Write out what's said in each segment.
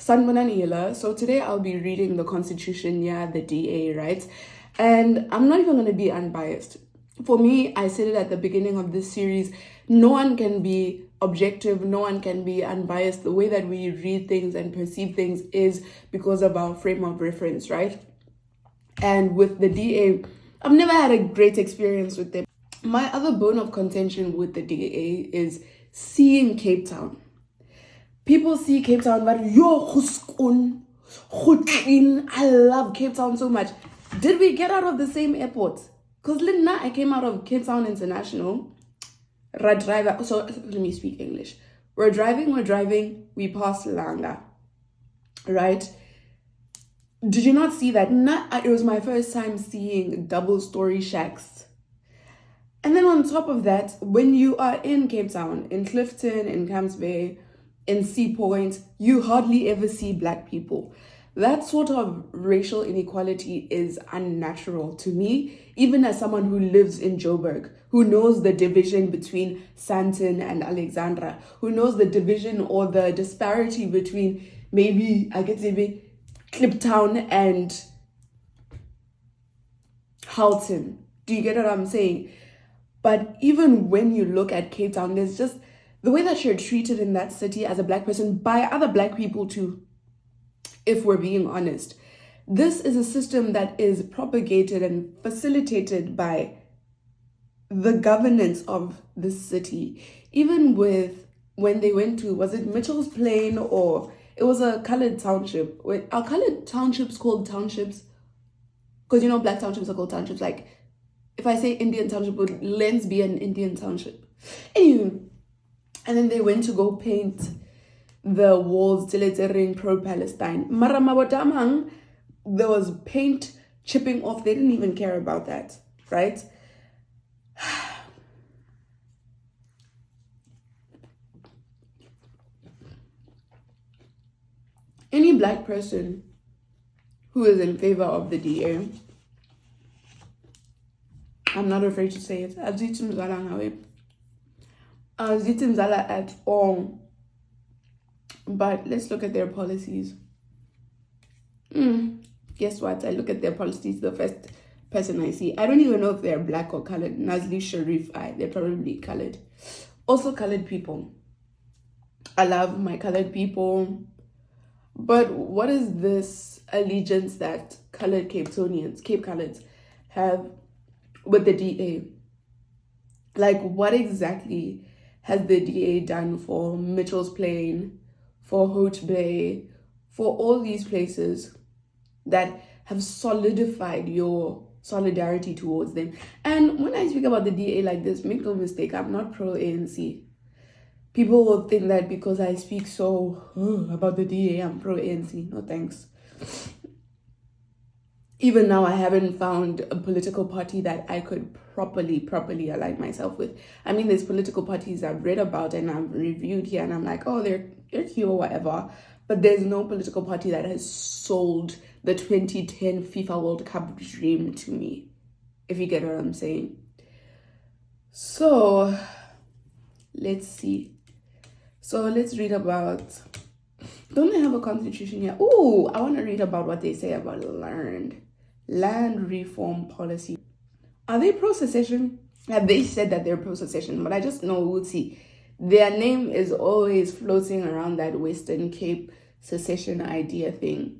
Sanbonan Ila. So today I'll be reading the Constitution, the DA, right? And I'm not even going to be unbiased. For me, I said it at the beginning of this series, no one can be objective, no one can be unbiased. The way that we read things and perceive things is because of our frame of reference, right? And with the DA, I've never had a great experience with them. My other bone of contention with the DA is seeing Cape Town. People see Cape Town, but I love Cape Town so much. Did we get out of the same airport? Because Linda, I came out of Cape Town International. So let me speak English. We're driving, we passed Langa. Right? Did you not see that? It was my first time seeing double-story shacks. And then on top of that, when you are in Cape Town, in Clifton, in Camps Bay, in Sea Point, you hardly ever see Black people. That sort of racial inequality is unnatural to me, even as someone who lives in Joburg, who knows the division between Sandton and Alexandra, who knows the division or the disparity between maybe Kliptown and Halton. Do you get what I'm saying? But even when you look at Cape Town, there's just the way that you're treated in that city as a Black person by other Black people too, if we're being honest. This is a system that is propagated and facilitated by the governance of this city. Even with when they went to, was it Mitchell's Plain, or it was a colored township? Are colored townships called townships? Because Black townships are called townships. Like, if I say Indian township, would Lens be an Indian township? Anyway, and then they went to go paint the walls in pro-Palestine. Maramabotamang, there was paint chipping off. They didn't even care about that, right? Any Black person who is in favor of the DA, I'm not afraid to say it, at all. But let's look at their policies. Guess what? I look at their policies, the first person I see. I don't even know if they're Black or colored. Nazli Sharif, they're probably colored. Also colored people. I love my colored people. But what is this allegiance that colored Cape Coloreds have with the DA? Like, what exactly has the DA done for Mitchell's Plain, for Hout Bay, for all these places that have solidified your solidarity towards them? And when I speak about the DA like this, make no mistake, I'm not pro-ANC. People will think that because I speak so about the DA, I'm pro-ANC. No thanks. Even now, I haven't found a political party that I could properly align myself with. I mean, there's political parties I've read about and I've reviewed here, and I'm like, oh, they're cute or whatever. But there's no political party that has sold the 2010 FIFA World Cup dream to me, if you get what I'm saying. So, let's see. So, let's read about... Don't they have a constitution here? Ooh, I want to read about what they say about land reform policy. Are they pro-secession? Yeah, they said that they're pro-secession, but I just know Uti. Their name is always floating around that Western Cape secession idea thing.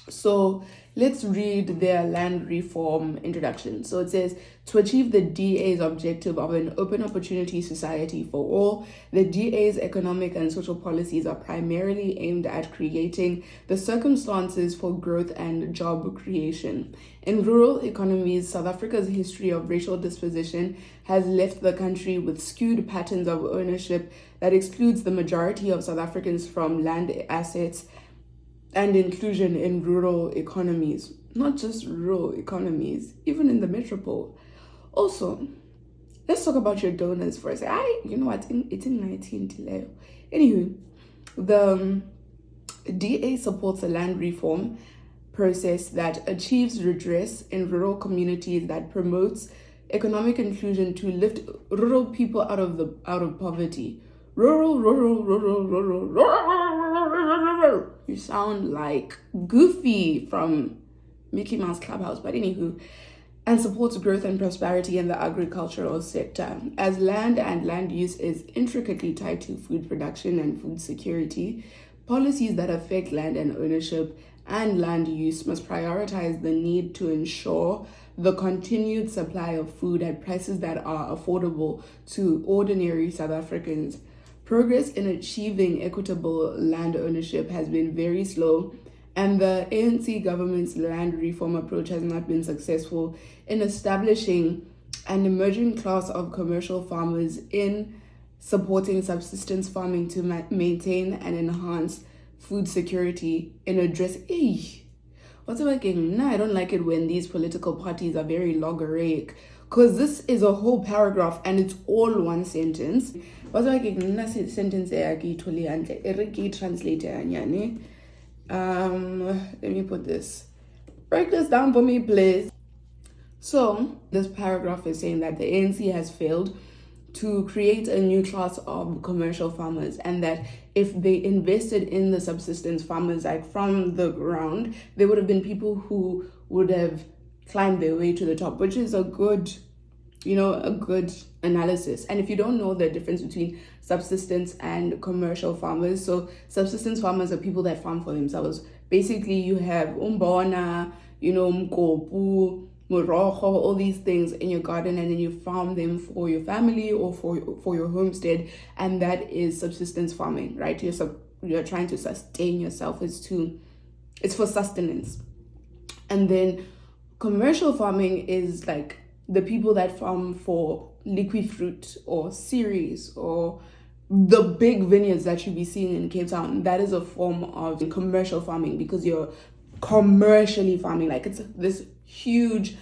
So let's read their land reform introduction. So it says, to achieve the DA's objective of an open opportunity society for all, the DA's economic and social policies are primarily aimed at creating the circumstances for growth and job creation. In rural economies, South Africa's history of racial disposition has left the country with skewed patterns of ownership that excludes the majority of South Africans from land assets and inclusion in rural economies. Not just rural economies, even in the metropole. Also, let's talk about your donors for a second. You know what? It's in 19 Tileo. Anywho, the DA supports a land reform process that achieves redress in rural communities, that promotes economic inclusion to lift rural people out of poverty. Rural. You sound like Goofy from Mickey Mouse Clubhouse, but anywho, and supports growth and prosperity in the agricultural sector. As land and land use is intricately tied to food production and food security, policies that affect land and ownership and land use must prioritize the need to ensure the continued supply of food at prices that are affordable to ordinary South Africans. Progress in achieving equitable land ownership has been very slow, and the ANC government's land reform approach has not been successful in establishing an emerging class of commercial farmers in supporting subsistence farming to maintain and enhance food security in address. What's working? No, I don't like it when these political parties are very logaraic, because this is a whole paragraph and it's all one sentence. What's working? Sentence translate. Let me put this. Break this down for me, please. So this paragraph is saying that the ANC has failed to create a new class of commercial farmers, and that if they invested in the subsistence farmers, like from the ground, there would have been people who would have climbed their way to the top, which is a good analysis. And if you don't know the difference between subsistence and commercial farmers, so subsistence farmers are people that farm for themselves. Basically, you have umbona, mkopu, morojo, all these things in your garden, and then you farm them for your family or for your homestead, and that is subsistence farming, right? You're trying to sustain yourself. It's for sustenance. And then commercial farming is like the people that farm for liquid fruit or cereals or the big vineyards that you'll be seeing in Cape Town. That is a form of commercial farming, because you're commercially farming, like it's this huge,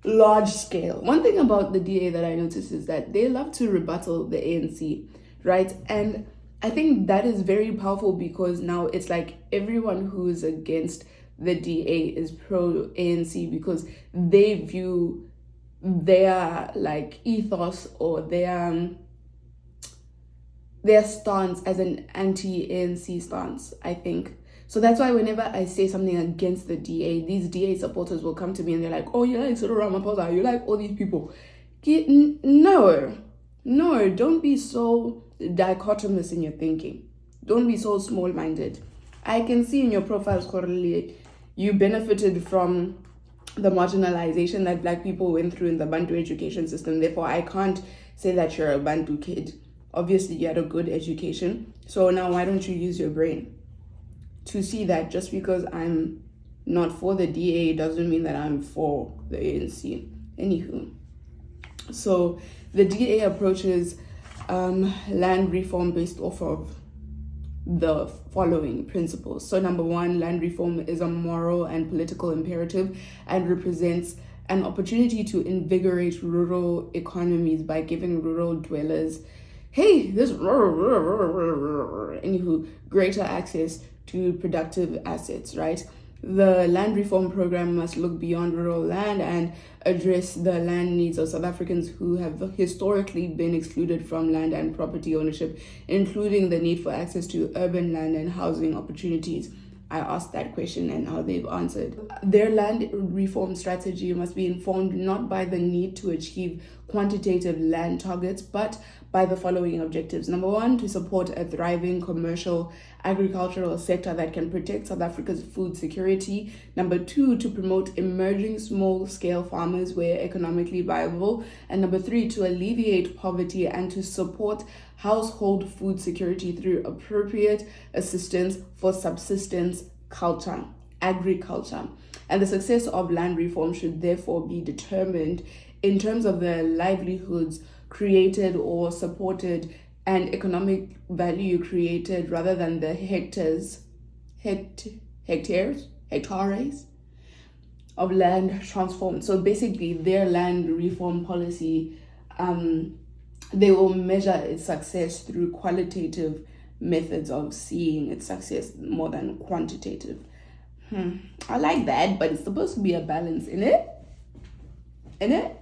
large scale. One thing about the DA that I noticed is that they love to rebuttal the ANC, right? And I think that is very powerful, because now it's like everyone who is against the DA is pro ANC, because they view their like ethos or their stance as an anti-ANC stance, I think. So that's why whenever I say something against the DA, these DA supporters will come to me and they're like, oh, you like Cyril Ramaphosa, you like all these people. No, don't be so dichotomous in your thinking. Don't be so small-minded. I can see in your profiles, Corley, you benefited from the marginalization that Black people went through in the Bantu education system. Therefore, I can't say that you're a Bantu kid. Obviously, you had a good education. So now why don't you use your brain to see that just because I'm not for the DA doesn't mean that I'm for the ANC. Anywho, so the DA approaches land reform based off of the following principles. So number one, land reform is a moral and political imperative and represents an opportunity to invigorate rural economies by giving rural dwellers, greater access to productive assets, right? The land reform program must look beyond rural land and address the land needs of South Africans who have historically been excluded from land and property ownership, including the need for access to urban land and housing opportunities. I asked that question and how they've answered. Their land reform strategy must be informed not by the need to achieve quantitative land targets, but by the following objectives. Number one, to support a thriving commercial agricultural sector that can protect South Africa's food security. Number two, to promote emerging small-scale farmers where economically viable. And number three, to alleviate poverty and to support household food security through appropriate assistance for subsistence agriculture. And the success of land reform should therefore be determined in terms of the livelihoods created or supported and economic value created rather than the hectares of land transformed. So basically their land reform policy, they will measure its success through qualitative methods of seeing its success more than quantitative. I like that, but it's supposed to be a balance in it. Yeah.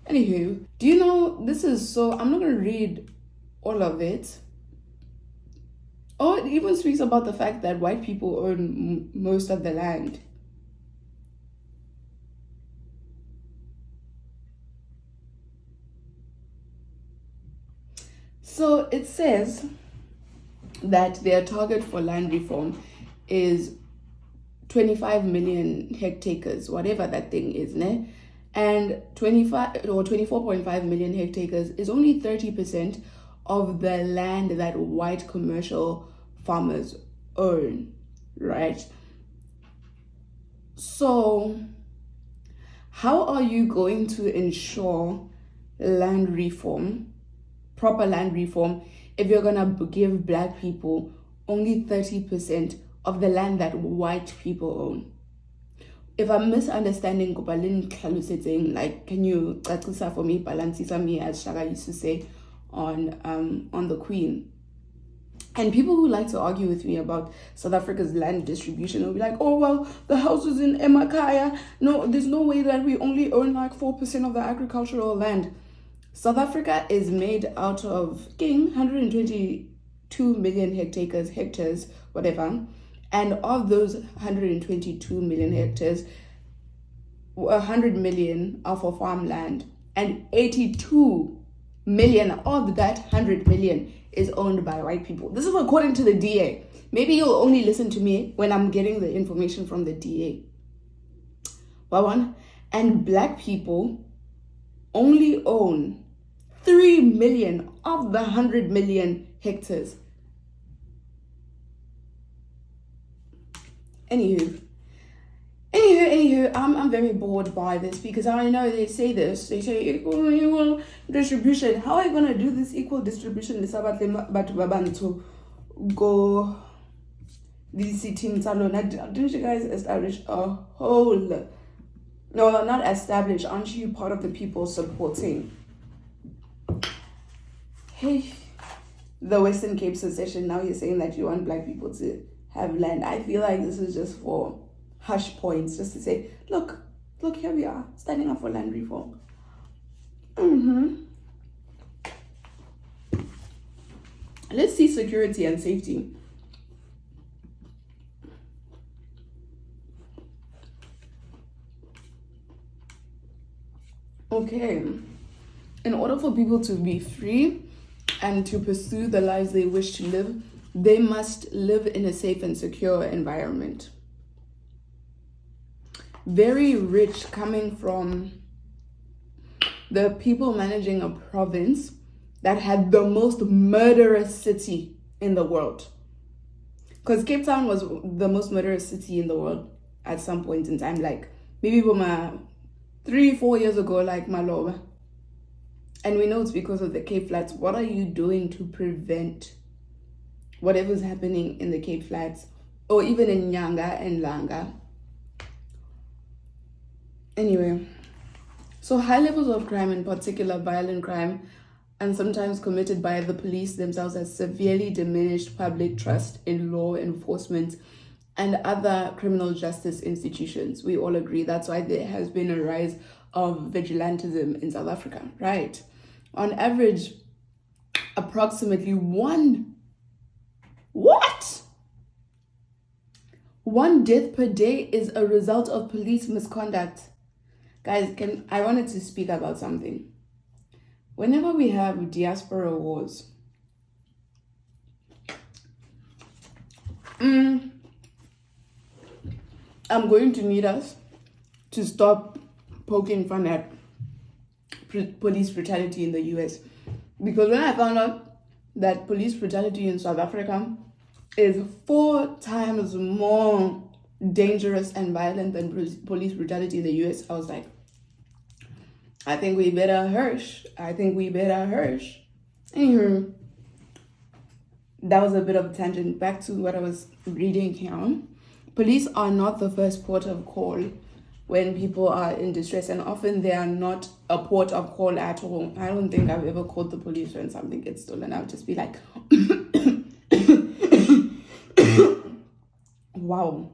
Anywho, do you know, I'm not going to read all of it. Or it even speaks about the fact that white people own most of the land. So it says that their target for land reform is 25 million hectares, whatever that thing is, ne? And 25 or 24.5 million hectares is only 30% of the land that white commercial farmers own, right? So how are you going to ensure land reform, proper land reform, if you're gonna give black people only 30% of the land that white people own? If I'm misunderstanding, like, can you for me, balancisa me, as Shaka used to say on the Queen? And people who like to argue with me about South Africa's land distribution will be like, oh, well, the houses in Emakaya, no, there's no way that we only own like 4% of the agricultural land. South Africa is made out of 122 million hectares, whatever. And of those 122 million hectares, 100 million are for farmland, and 82 million of that 100 million is owned by white people. This is according to the DA. Maybe you'll only listen to me when I'm getting the information from the DA. And black people only own 3 million of the 100 million hectares. Anywho, I'm very bored by this, because I know they say this. They say equal distribution. How are you gonna do this equal distribution? To go this team salon. Didn't you guys establish a whole? No, not establish. Aren't you part of the people supporting? Hey, the Western Cape secession. Now you're saying that you want black people to have land. I feel like this is just for hush points, just to say, look, here we are, standing up for land reform. Let's see security and safety. Okay, in order for people to be free and to pursue the lives they wish to live, they must live in a safe and secure environment. Very rich, coming from the people managing a province that had the most murderous city in the world. Because Cape Town was the most murderous city in the world at some point in time, like maybe 3-4 years ago, like Maloba. And we know it's because of the Cape Flats. What are you doing to prevent whatever's happening in the Cape Flats, or even in Nyanga and Langa? Anyway, so high levels of crime, in particular violent crime, and sometimes committed by the police themselves, has severely diminished public trust in law enforcement and other criminal justice institutions. We all agree. That's why there has been a rise of vigilantism in South Africa, right? On average, approximately one death per day is a result of police misconduct. Guys, I wanted to speak about something. Whenever we have diaspora wars, I'm going to need us to stop poking fun at police brutality in the US. Because when I found out that police brutality in South Africa is 4 times more dangerous and violent than police brutality in the US, I was like, I think we better hush. Anywho, that was a bit of a tangent. Back to what I was reading here. Police are not the first port of call when people are in distress, and often they are not a port of call at all. I don't think I've ever called the police when something gets stolen. I'll just be like, wow.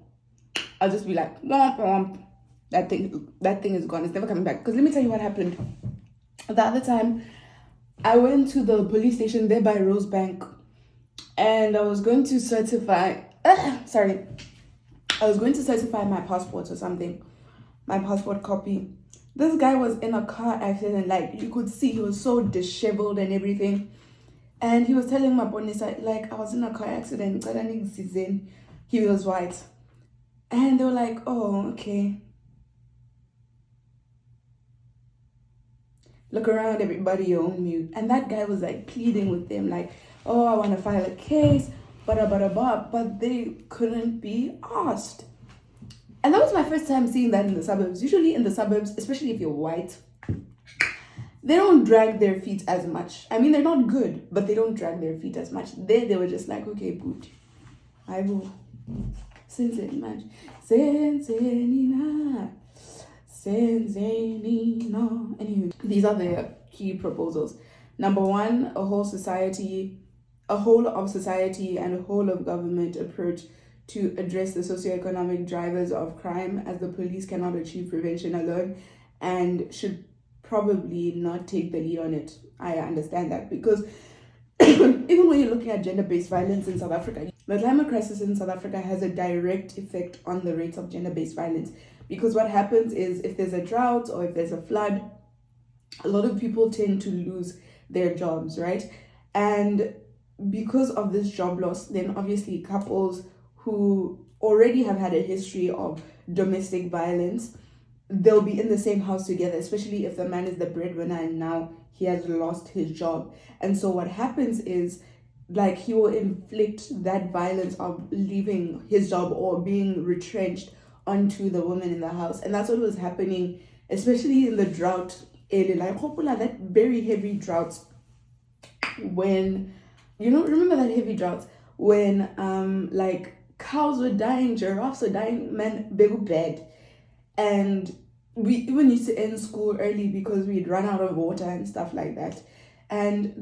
I'll just be like, that thing is gone. It's never coming back. Because let me tell you what happened. The other time, I went to the police station there by Rosebank, and I was going to certify I was going to certify my passport or something, my passport copy. This guy was in a car accident, like you could see he was so disheveled and everything. And he was telling my bonisa, like, I was in a car accident, he was white. And they were like, oh, okay. Look around, everybody, you're on mute. And that guy was like pleading with them, like, oh, I want to file a case, but they couldn't be asked. And that was my first time seeing that in the suburbs. Usually in the suburbs, especially if you're white, they don't drag their feet as much. I mean, they're not good, but they don't drag their feet as much. They were just like, okay, good. I will. Anyway, these are the key proposals. Number one, a whole of society and a whole of government approach to address the socioeconomic drivers of crime, as the police cannot achieve prevention alone and should probably not take the lead on it. I understand that, because even when you're looking at gender-based violence in South Africa, the climate crisis in South Africa has a direct effect on the rates of gender-based violence. Because what happens is, if there's a drought or if there's a flood, a lot of people tend to lose their jobs, right? And because of this job loss, then obviously couples who already have had a history of domestic violence, they'll be in the same house together, especially if the man is the breadwinner and now he has lost his job. And so what happens is, like, he will inflict that violence of leaving his job or being retrenched onto the woman in the house. And that's what was happening, especially in the drought area, like that very heavy drought, when, remember that heavy drought when like cows were dying, giraffes were dying, man, big bad. And we even used to end school early because we'd run out of water and stuff like that. And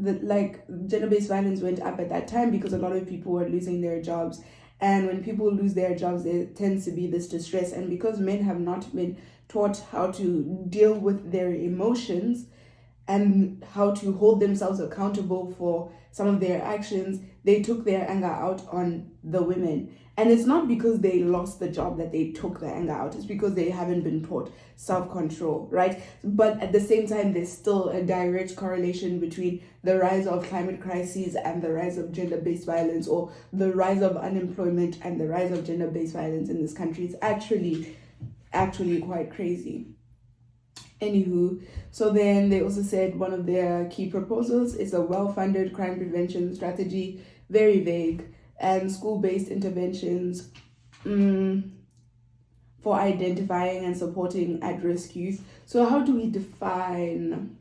gender-based violence went up at that time because a lot of people were losing their jobs. And when people lose their jobs, there tends to be this distress. And because men have not been taught how to deal with their emotions and how to hold themselves accountable for some of their actions, they took their anger out on the women. And it's not because they lost the job that they took the anger out. It's because they haven't been taught self-control, right? But at the same time, there's still a direct correlation between the rise of climate crises and the rise of gender-based violence, or the rise of unemployment and the rise of gender-based violence in this country. It's actually quite crazy. Anywho, so then they also said one of their key proposals is a well-funded crime prevention strategy, very vague, and school-based interventions for identifying and supporting at-risk youth. So how do we define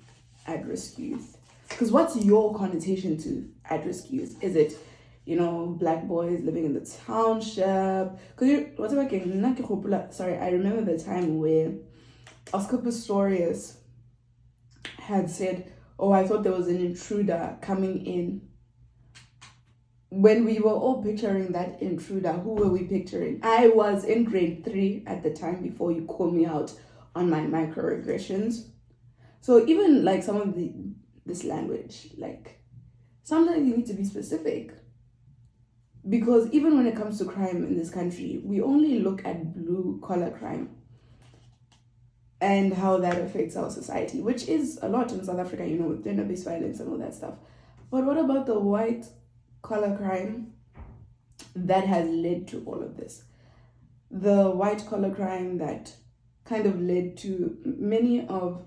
at-risk youth? Because what's your connotation to at-risk youth? Is it, black boys living in the township? Sorry, I remember the time where Oscar Pistorius had said, oh, I thought there was an intruder coming in. When we were all picturing that intruder, who were we picturing? I was in grade 3 at the time, before you call me out on my microaggressions. So even like some of this language, like sometimes you need to be specific. Because even when it comes to crime in this country, we only look at blue collar crime and how that affects our society, which is a lot in South Africa, with gender-based violence and all that stuff. But what about the white collar crime that has led to all of this? The white collar crime that kind of led to many of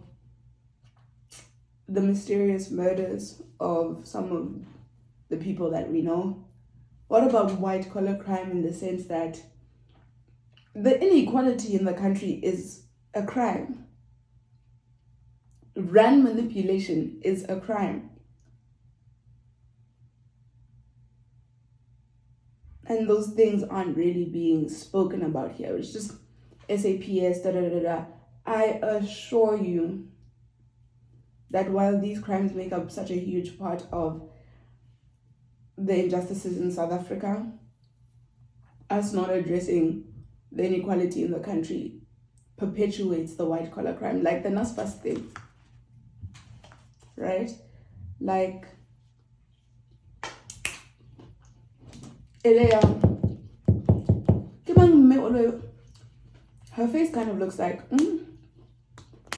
the mysterious murders of some of the people that we know. What about white collar crime in the sense that the inequality in the country is a crime? Rand manipulation is a crime. And those things aren't really being spoken about here. It's just SAPS, I assure you that while these crimes make up such a huge part of the injustices in South Africa, us not addressing the inequality in the country perpetuates the white collar crime, like the NSFAS thing, right? Like, Her face kind of looks like